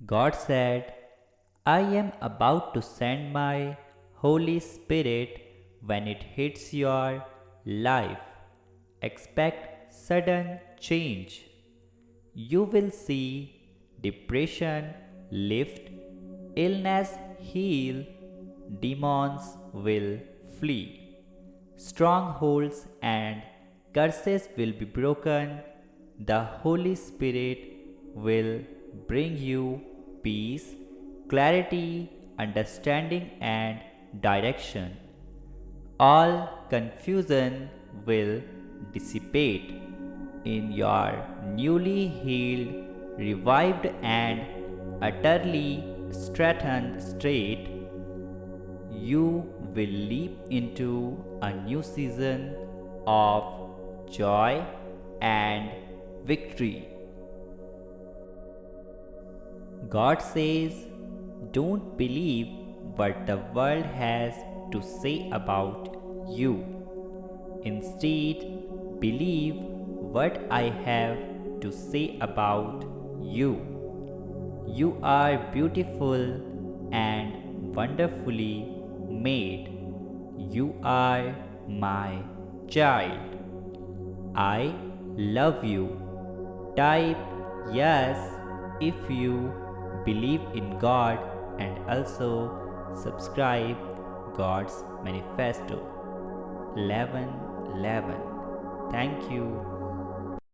God said, I am about to send my Holy Spirit when it hits your life. Expect sudden change. You will see depression lift, illness heal, demons will flee. Strongholds and curses will be broken. The Holy Spirit will bring you peace, clarity, understanding, and direction. All confusion will dissipate. In your newly healed, revived, and utterly strengthened state, you will leap into a new season of joy and victory. God says, don't believe what the world has to say about you. Instead, believe what I have to say about you. You are beautiful and wonderfully made. You are my child. I love you. Type yes if you believe in God and also subscribe God's Manifesto. 11:11. Thank you.